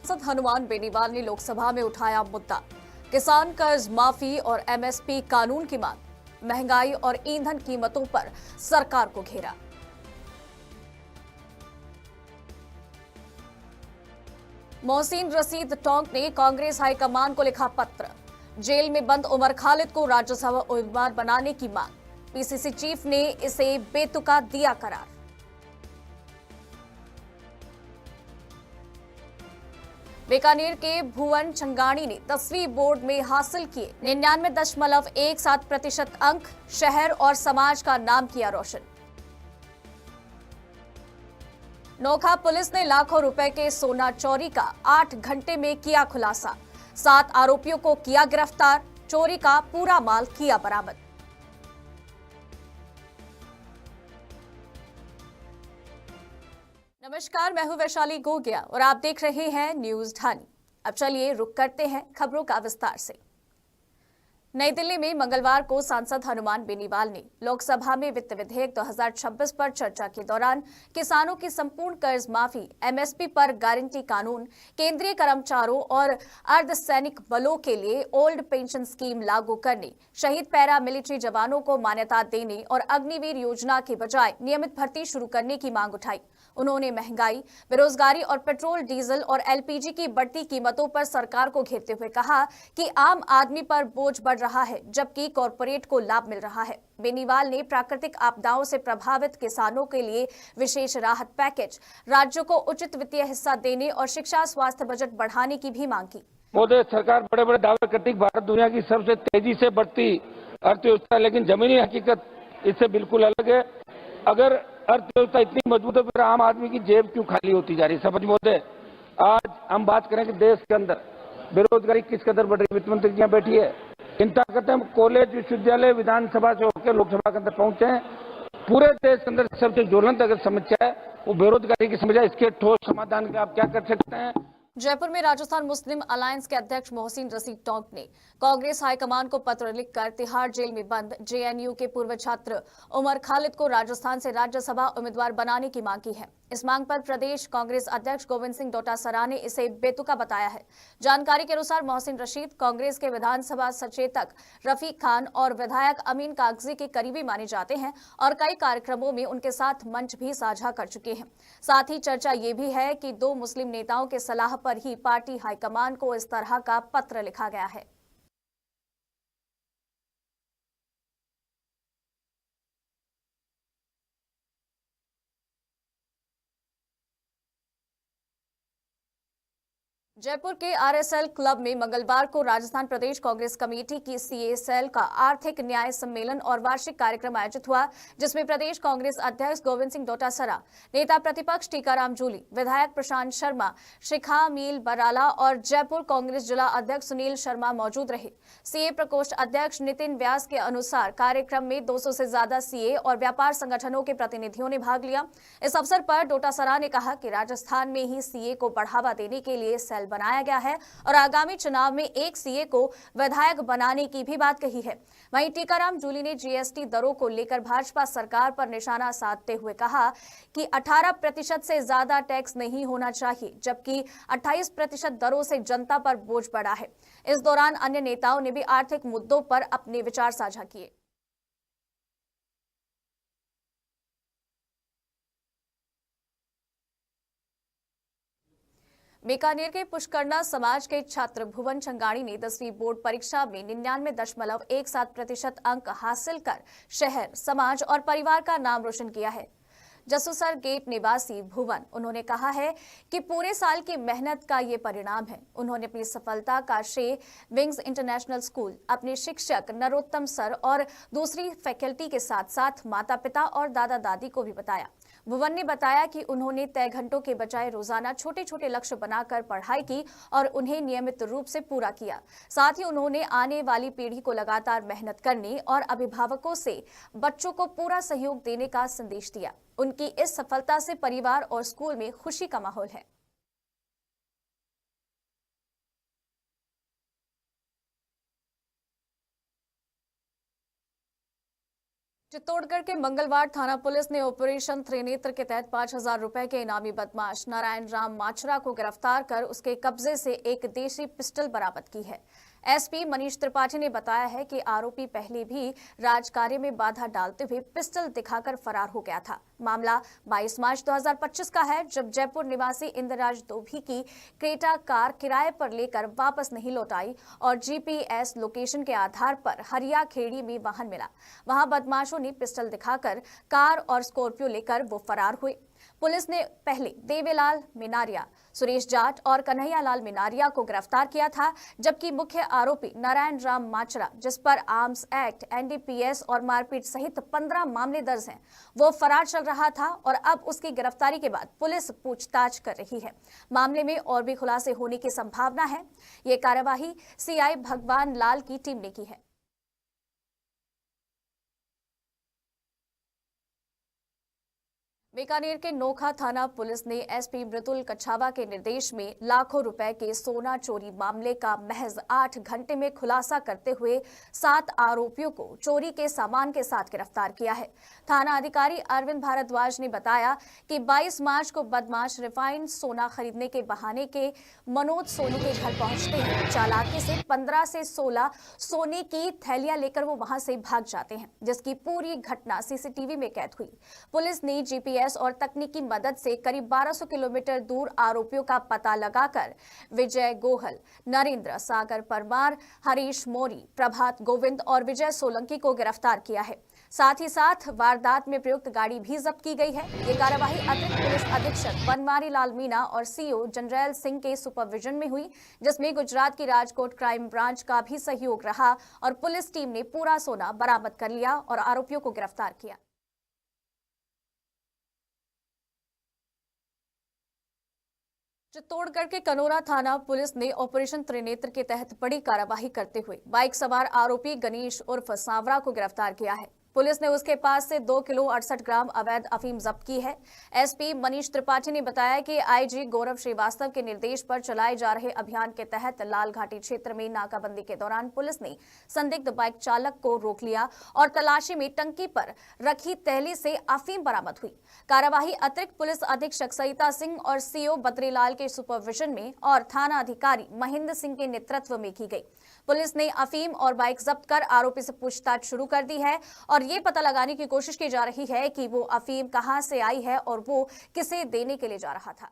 सांसद हनुमान बेनीवाल ने लोकसभा में उठाया मुद्दा। किसान कर्ज माफी और एमएसपी कानून की मांग। महंगाई और ईंधन कीमतों पर सरकार को घेरा। मोहसिन रशीद टोंक ने कांग्रेस हाईकमान को लिखा पत्र। जेल में बंद उमर खालिद को राज्यसभा उम्मीदवार बनाने की मांग। पीसीसी चीफ ने इसे बेतुका दिया करार। बीकानेर के भुवन छंगाणी ने 10वीं बोर्ड में हासिल किए 99.17% अंक। शहर और समाज का नाम किया रोशन। नोखा पुलिस ने लाखों रुपए के सोना चोरी का 8 घंटे में किया खुलासा। 7 आरोपियों को किया गिरफ्तार। चोरी का पूरा माल किया बरामद। नमस्कार, मैं हूं वैशाली गोगिया और आप देख रहे हैं न्यूज ढानी। अब चलिए रुक करते हैं खबरों का विस्तार से। नई दिल्ली में मंगलवार को सांसद हनुमान बेनीवाल ने लोकसभा में वित्त विधेयक 2026 पर चर्चा के दौरान किसानों की संपूर्ण कर्ज माफी, एमएसपी पर गारंटी कानून, केंद्रीय कर्मचारियों और अर्धसैनिक बलों के लिए ओल्ड पेंशन स्कीम लागू करने, शहीद पैरा मिलिट्री जवानों को मान्यता देने और अग्निवीर योजना के बजाय नियमित भर्ती शुरू करने की मांग उठाई। उन्होंने महंगाई, बेरोजगारी और पेट्रोल, डीजल और एलपीजी की बढ़ती कीमतों पर सरकार को घेरते हुए कहा कि आम आदमी पर बोझ बढ़ रहा है जबकि कॉरपोरेट को लाभ मिल रहा है। बेनीवाल ने प्राकृतिक आपदाओं से प्रभावित किसानों के लिए विशेष राहत पैकेज, राज्यों को उचित वित्तीय हिस्सा देने और शिक्षा स्वास्थ्य बजट बढ़ाने की भी मांग की। मोदी सरकार बड़े बड़े दावे करती है भारत दुनिया की सबसे तेजी से बढ़ती अर्थव्यवस्था, लेकिन जमीनी हकीकत इससे बिल्कुल अलग है। अगर अर्थव्यवस्था इतनी मजबूत है फिर आम आदमी की जेब क्यों खाली होती जा रही है? समझ मोदी, आज हम बात करें कि देश के अंदर बेरोजगारी किस कदर बढ़ रही है। वित्त मंत्री जी बैठी है, चिंता करते हैं। कॉलेज, विश्वविद्यालय, विधानसभा से होकर लोकसभा के अंदर पहुंचे हैं। पूरे देश के अंदर सबसे ज्वलंत अगर समस्या है वो बेरोजगारी की समस्या। इसके ठोस समाधान के आप क्या कर सकते हैं? जयपुर में राजस्थान मुस्लिम अलायंस के अध्यक्ष मोहसिन रशीद टोंक ने कांग्रेस हाईकमान को पत्र लिखकर तिहाड़ जेल में बंद जेएनयू के पूर्व छात्र उमर खालिद को राजस्थान से राज्यसभा उम्मीदवार बनाने की मांग की है। इस मांग पर प्रदेश कांग्रेस अध्यक्ष गोविंद सिंह डोटासरा ने इसे बेतुका बताया है। जानकारी के अनुसार मोहसिन रशीद कांग्रेस के विधानसभा सचेतक रफीक खान और विधायक अमीन कागजी के करीबी माने जाते हैं और कई कार्यक्रमों में उनके साथ मंच भी साझा कर चुके हैं। साथ ही चर्चा ये भी है कि 2 मुस्लिम नेताओं के सलाह पर ही पार्टी हाईकमान को इस तरह का पत्र लिखा गया है। जयपुर के आरएसएल क्लब में मंगलवार को राजस्थान प्रदेश कांग्रेस कमेटी की सीए सेल का आर्थिक न्याय सम्मेलन और वार्षिक कार्यक्रम आयोजित हुआ, जिसमें प्रदेश कांग्रेस अध्यक्ष गोविंद सिंह डोटासरा, नेता प्रतिपक्ष टीकाराम जूली, विधायक प्रशांत शर्मा, शिखा मील बराला और जयपुर कांग्रेस जिला अध्यक्ष सुनील शर्मा मौजूद रहे। सीए प्रकोष्ठ अध्यक्ष नितिन व्यास के अनुसार कार्यक्रम में 200 से ज्यादा सीए और व्यापार संगठनों के प्रतिनिधियों ने भाग लिया। इस अवसर पर डोटासरा ने कहा कि राजस्थान में ही सीए को बढ़ावा देने के लिए सेल बनाया गया है और आगामी चुनाव में एक सीए को विधायक बनाने की भी बात कही है। वहीं टीकाराम जूली ने जीएसटी दरों को लेकर भाजपा सरकार पर निशाना साधते हुए कहा कि 18% से ज्यादा टैक्स नहीं होना चाहिए, जबकि 28% दरों से जनता पर बोझ पड़ा है। इस दौरान अन्य नेताओं ने भी आर्थिक मुद्दों पर अपने विचार साझा किए। बीकानेर के पुष्करना समाज के छात्र भुवन छंगाणी ने 10वीं बोर्ड परीक्षा में 99.17% अंक हासिल कर शहर, समाज और परिवार का नाम रोशन किया है। जसोसर गेट निवासी भुवन, उन्होंने कहा है कि पूरे साल की मेहनत का ये परिणाम है। उन्होंने अपनी सफलता का श्रेय विंग्स इंटरनेशनल स्कूल, अपने शिक्षक नरोत्तम सर और दूसरी फैकल्टी के साथ साथ माता पिता और दादा दादी को भी बताया। भुवन ने बताया कि उन्होंने तय घंटों के बजाय रोजाना छोटे छोटे लक्ष्य बनाकर पढ़ाई की और उन्हें नियमित रूप से पूरा किया। साथ ही उन्होंने आने वाली पीढ़ी को लगातार मेहनत करने और अभिभावकों से बच्चों को पूरा सहयोग देने का संदेश दिया। उनकी इस सफलता से परिवार और स्कूल में खुशी का माहौल है। चित्तौड़गढ़ के मंगलवार थाना पुलिस ने ऑपरेशन त्रिनेत्र के तहत 5,000 रुपए के इनामी बदमाश नारायण राम माचरा को गिरफ्तार कर उसके कब्जे से एक देशी पिस्टल बरामद की है। एसपी मनीष त्रिपाठी ने बताया है कि आरोपी पहले भी राजकार्य में बाधा डालते हुए पिस्टल दिखाकर फरार हो गया था। मामला 22 मार्च 2025 का है, जब जयपुर निवासी इंद्रराज दोभी की क्रेटा कार किराए पर लेकर वापस नहीं लौट आई और जीपीएस लोकेशन के आधार पर हरिया खेड़ी में वाहन मिला। वहां बदमाशों ने पिस्टल दिखाकर कार और स्कॉर्पियो लेकर वो फरार हुए। पुलिस ने पहले देवेलाल मिनारिया, सुरेश जाट और कन्हैयालाल मिनारिया को गिरफ्तार किया था, जबकि मुख्य आरोपी नारायण राम माचरा, जिस पर आर्म्स एक्ट, एनडीपीएस और मारपीट सहित 15 मामले दर्ज हैं, वो फरार चल रहा था और अब उसकी गिरफ्तारी के बाद पुलिस पूछताछ कर रही है। मामले में और भी खुलासे होने की संभावना है। ये कार्यवाही सीआई भगवान लाल की टीम ने की है। बीकानेर के नोखा थाना पुलिस ने एसपी मृदुल कछावा के निर्देश में लाखों रुपए के सोना चोरी मामले का महज 8 घंटे में खुलासा करते हुए 7 आरोपियों को चोरी के सामान के साथ गिरफ्तार किया है। थाना अधिकारी अरविंद भारद्वाज ने बताया कि 22 मार्च को बदमाश रिफाइंड सोना खरीदने के बहाने के मनोज सोनी के घर पहुंचते हैं। चालाकी से 15 से 16 सोने की थैलियां लेकर वो वहां से भाग जाते हैं, जिसकी पूरी घटना सीसीटीवी में कैद हुई। पुलिस ने जीपीएस और तकनीकी मदद से करीब 1200 किलोमीटर दूर आरोपियों का पता लगाकर विजय गोहल, नरेंद्र सागर परमार, हरीश मोरी, प्रभात गोविंद और विजय सोलंकी को गिरफ्तार किया है। साथ ही साथ वारदात में प्रयुक्त गाड़ी भी जब्त की गई है। ये कार्यवाही अतिरिक्त पुलिस अधीक्षक बनवारी लाल मीना और सीओ जनरल सिंह के सुपरविजन में हुई, जिसमें गुजरात की राजकोट क्राइम ब्रांच का भी सहयोग रहा और पुलिस टीम ने पूरा सोना बरामद कर लिया और आरोपियों को गिरफ्तार किया। चित्तौड़गढ़ के कनोरा थाना पुलिस ने ऑपरेशन त्रिनेत्र के तहत बड़ी कार्रवाई करते हुए बाइक सवार आरोपी गणेश उर्फ सांवरा को गिरफ्तार किया है। पुलिस ने उसके पास से 2 किलो 68 ग्राम अवैध अफीम जब्त की है। एसपी मनीष त्रिपाठी ने बताया कि आईजी गौरव श्रीवास्तव के निर्देश पर चलाए जा रहे अभियान के तहत लाल घाटी क्षेत्र में नाकाबंदी के दौरान पुलिस ने संदिग्ध बाइक चालक को रोक लिया और तलाशी में टंकी पर रखी थैली से अफीम बरामद हुई। कार्यवाही अतिरिक्त पुलिस अधीक्षक सरिता सिंह और सीओ बद्रीलाल के सुपरविजन में और थाना अधिकारी महेंद्र सिंह के नेतृत्व में की गई। पुलिस ने अफीम और बाइक जब्त कर आरोपी से पूछताछ शुरू कर दी है और ये पता लगाने की कोशिश की जा रही है कि वो अफीम कहां से आई है और वो किसे देने के लिए जा रहा था।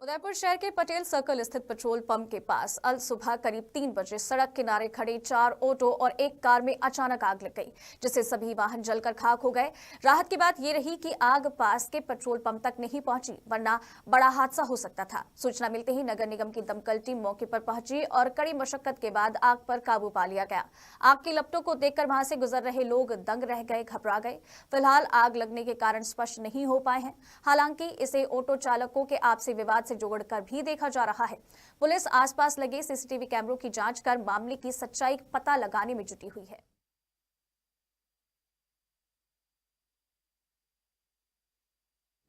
उदयपुर शहर के पटेल सर्कल स्थित पेट्रोल पंप के पास अल सुबह करीब 3 बजे सड़क किनारे खड़े 4 ऑटो और एक कार में अचानक आग लग गई, जिससे सभी वाहन जलकर खाक हो गए। राहत की बात यह रही कि आग पास के पेट्रोल पंप तक नहीं पहुंची, वरना बड़ा हादसा हो सकता था। सूचना मिलते ही नगर निगम की दमकल टीम मौके पर पहुंची और कड़ी मशक्कत के बाद आग पर काबू पा लिया गया। आग की लपटों को देखकर वहां से गुजर रहे लोग दंग रह गए, घबरा गए। फिलहाल आग लगने के कारण स्पष्ट नहीं हो पाए हैं। हालांकि इसे ऑटो चालकों के आपसी विवाद से जोड़कर भी देखा जा रहा है। पुलिस आसपास लगे सीसीटीवी कैमरों की जांच कर मामले की सच्चाई पता लगाने में जुटी हुई है।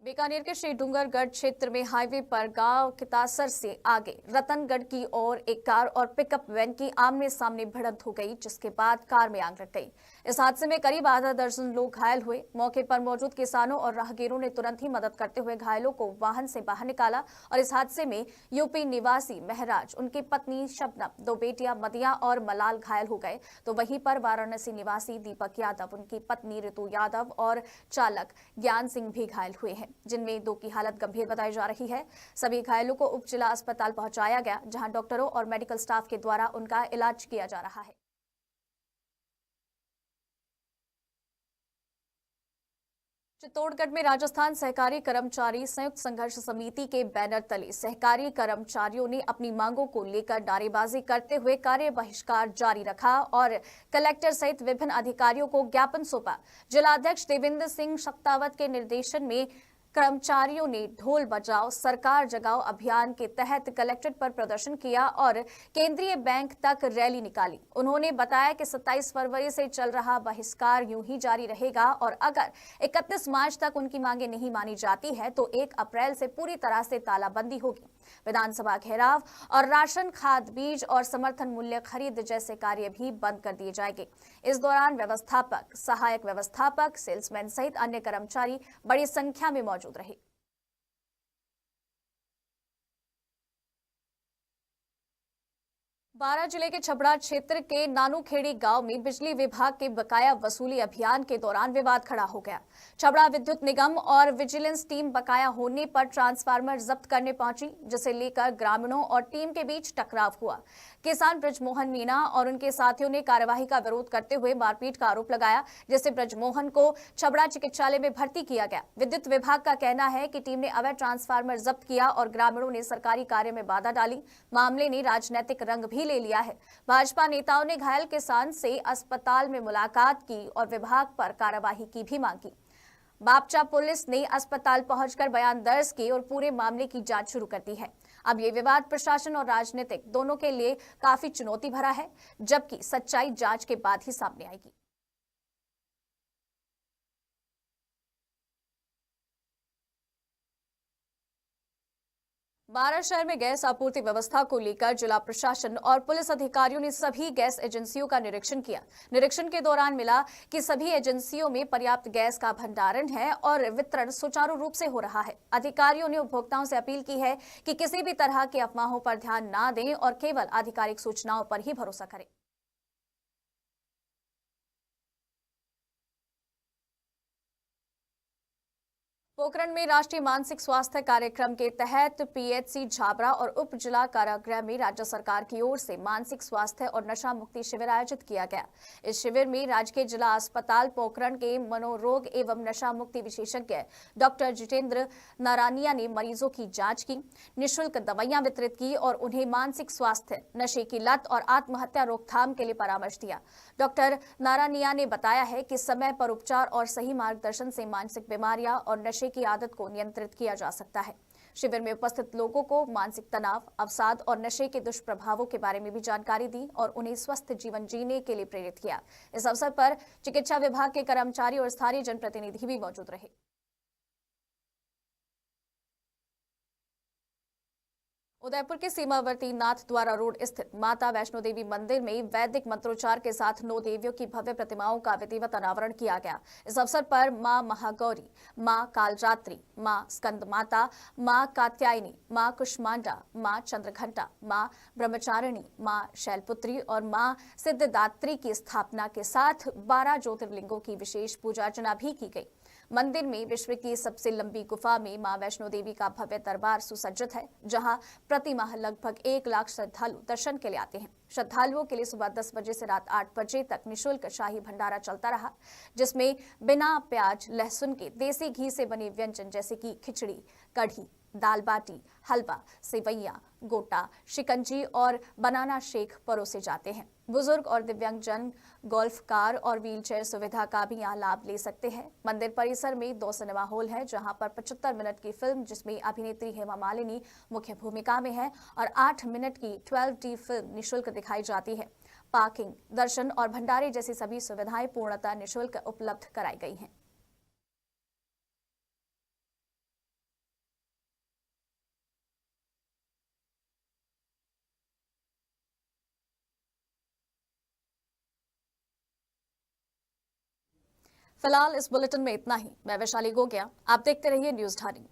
बीकानेर के श्री डूंगरगढ़ क्षेत्र में हाईवे पर गांव कितासर से आगे रतनगढ़ की ओर एक कार और पिकअप वैन की आमने सामने भिड़ंत हो गई, जिसके बाद कार में आग लग गई। इस हादसे में करीब आधा दर्जन लोग घायल हुए। मौके पर मौजूद किसानों और राहगीरों ने तुरंत ही मदद करते हुए घायलों को वाहन से बाहर निकाला और इस हादसे में यूपी निवासी महराज, उनकी पत्नी शबनम, 2 बेटियां मदिया और मलाल घायल हो गए, तो वहीं पर वाराणसी निवासी दीपक यादव, उनकी पत्नी ऋतु यादव और चालक ज्ञान सिंह भी घायल हुए हैं, जिनमें 2 की हालत गंभीर बताई जा रही है। सभी घायलों को उप जिला अस्पताल पहुंचाया गया, जहां डॉक्टरों और मेडिकल स्टाफ के द्वारा उनका इलाज किया जा रहा है। चित्तौड़गढ़ में राजस्थान सहकारी कर्मचारी संयुक्त संघर्ष समिति के बैनर तले सहकारी कर्मचारियों ने अपनी मांगों को लेकर नारेबाजी करते हुए कार्य बहिष्कार जारी रखा और कलेक्टर सहित विभिन्न अधिकारियों को ज्ञापन सौंपा। जिलाध्यक्ष देवेंद्र सिंह शक्तावत के निर्देशन में कर्मचारियों ने ढोल बजाओ सरकार जगाओ अभियान के तहत कलेक्ट्रेट पर प्रदर्शन किया और केंद्रीय बैंक तक रैली निकाली। उन्होंने बताया कि 27 फरवरी से चल रहा बहिष्कार यूं ही जारी रहेगा और अगर 31 मार्च तक उनकी मांगे नहीं मानी जाती है तो 1 अप्रैल से पूरी तरह से तालाबंदी होगी। विधानसभा घेराव और राशन, खाद, बीज और समर्थन मूल्य खरीद जैसे कार्य भी बंद कर दिए जाएंगे। इस दौरान व्यवस्थापक, सहायक व्यवस्थापक, सेल्समैन सहित अन्य कर्मचारी बड़ी संख्या में मौजूद रहे। बारां जिले के छबड़ा क्षेत्र के नानूखेड़ी गांव में बिजली विभाग के बकाया वसूली अभियान के दौरान विवाद खड़ा हो गया। छबड़ा विद्युत निगम और विजिलेंस टीम बकाया होने पर ट्रांसफार्मर जब्त करने पहुंची, जिसे लेकर ग्रामीणों और टीम के बीच टकराव हुआ। किसान ब्रजमोहन मीणा और उनके साथियों ने कार्यवाही का विरोध करते हुए मारपीट का आरोप लगाया, जिससे ब्रजमोहन को छबड़ा चिकित्सालय में भर्ती किया गया। विद्युत विभाग का कहना है कि टीम ने अवैध ट्रांसफार्मर जब्त किया और ग्रामीणों ने सरकारी कार्य में बाधा डाली। मामले ने राजनीतिक रंग भी ले लिया है। भाजपा नेताओं ने घायल किसान से अस्पताल में मुलाकात की और विभाग पर कार्रवाई की भी मांग की। बापचा पुलिस ने अस्पताल पहुंचकर बयान दर्ज किए और पूरे मामले की जांच शुरू कर दी है। अब ये विवाद प्रशासन और राजनीतिक दोनों के लिए काफी चुनौती भरा है, जबकि सच्चाई जांच के बाद ही सामने आएगी। बारां शहर में गैस आपूर्ति व्यवस्था को लेकर जिला प्रशासन और पुलिस अधिकारियों ने सभी गैस एजेंसियों का निरीक्षण किया। निरीक्षण के दौरान मिला कि सभी एजेंसियों में पर्याप्त गैस का भंडारण है और वितरण सुचारू रूप से हो रहा है। अधिकारियों ने उपभोक्ताओं से अपील की है कि किसी भी तरह की अफवाहों पर ध्यान न दें और केवल आधिकारिक सूचनाओं पर ही भरोसा करें। पोखरण में राष्ट्रीय मानसिक स्वास्थ्य कार्यक्रम के तहत पीएचसी झाबरा और उप जिला कारागृह में राज्य सरकार की ओर से मानसिक स्वास्थ्य और नशा मुक्ति शिविर आयोजित किया गया। इस शिविर में राजकीय जिला अस्पताल पोखरण के मनोरोग एवं नशा मुक्ति विशेषज्ञ डॉक्टर जितेंद्र नारानिया ने मरीजों की जांच की, निःशुल्क दवाइयां वितरित की और उन्हें मानसिक स्वास्थ्य, नशे की लत और आत्महत्या रोकथाम के लिए परामर्श दिया। डॉक्टर नारानिया ने बताया है कि समय पर उपचार और सही मार्गदर्शन से मानसिक बीमारियां और नशे की आदत को नियंत्रित किया जा सकता है। शिविर में उपस्थित लोगों को मानसिक तनाव, अवसाद और नशे के दुष्प्रभावों के बारे में भी जानकारी दी और उन्हें स्वस्थ जीवन जीने के लिए प्रेरित किया। इस अवसर पर चिकित्सा विभाग के कर्मचारी और स्थानीय जनप्रतिनिधि भी मौजूद रहे। उदयपुर के सीमावर्ती नाथद्वारा रोड स्थित माता वैष्णो देवी मंदिर में वैदिक मंत्रोच्चार के साथ 9 देवियों की भव्य प्रतिमाओं का विधिवत अनावरण किया गया। इस अवसर पर मां महागौरी, मां कालरात्रि, मां स्कंद माता, मां कात्यायनी, मां कुष्मांडा, मां चंद्रघंटा, मां ब्रह्मचारिणी, मां शैलपुत्री और मां सिद्धदात्री की स्थापना के साथ 12 ज्योतिर्लिंगों की विशेष पूजा अर्चना भी की गई। मंदिर में विश्व की सबसे लंबी गुफा में मां वैष्णो देवी का भव्य दरबार सुसज्जित है, जहां प्रति माह लगभग 1 लाख श्रद्धालु दर्शन के लिए आते हैं। श्रद्धालुओं के लिए सुबह 10 बजे से रात 8 बजे तक निःशुल्क शाही भंडारा चलता रहा, जिसमें बिना प्याज लहसुन के देसी घी से बने व्यंजन जैसे कि खिचड़ी, कढ़ी, दाल बाटी, हलवा, सेवैया, गोटा, शिकंजी और बनाना शेक परोसे जाते हैं। बुजुर्ग और दिव्यांगजन गोल्फ कार और व्हीलचेयर सुविधा का भी यहाँ लाभ ले सकते हैं। मंदिर परिसर में 2 सिनेमा हॉल है, जहां पर 75 मिनट की फिल्म जिसमें अभिनेत्री हेमा मालिनी मुख्य भूमिका में है और 8 मिनट की 12D फिल्म निःशुल्क दिखाई जाती है। पार्किंग, दर्शन और भंडारे जैसी सभी सुविधाएं पूर्णतः निःशुल्क उपलब्ध कराई गई हैं। फिलहाल इस बुलेटिन में इतना ही। मैं वैशाली गोगिया, आप देखते रहिए न्यूज़ धारी।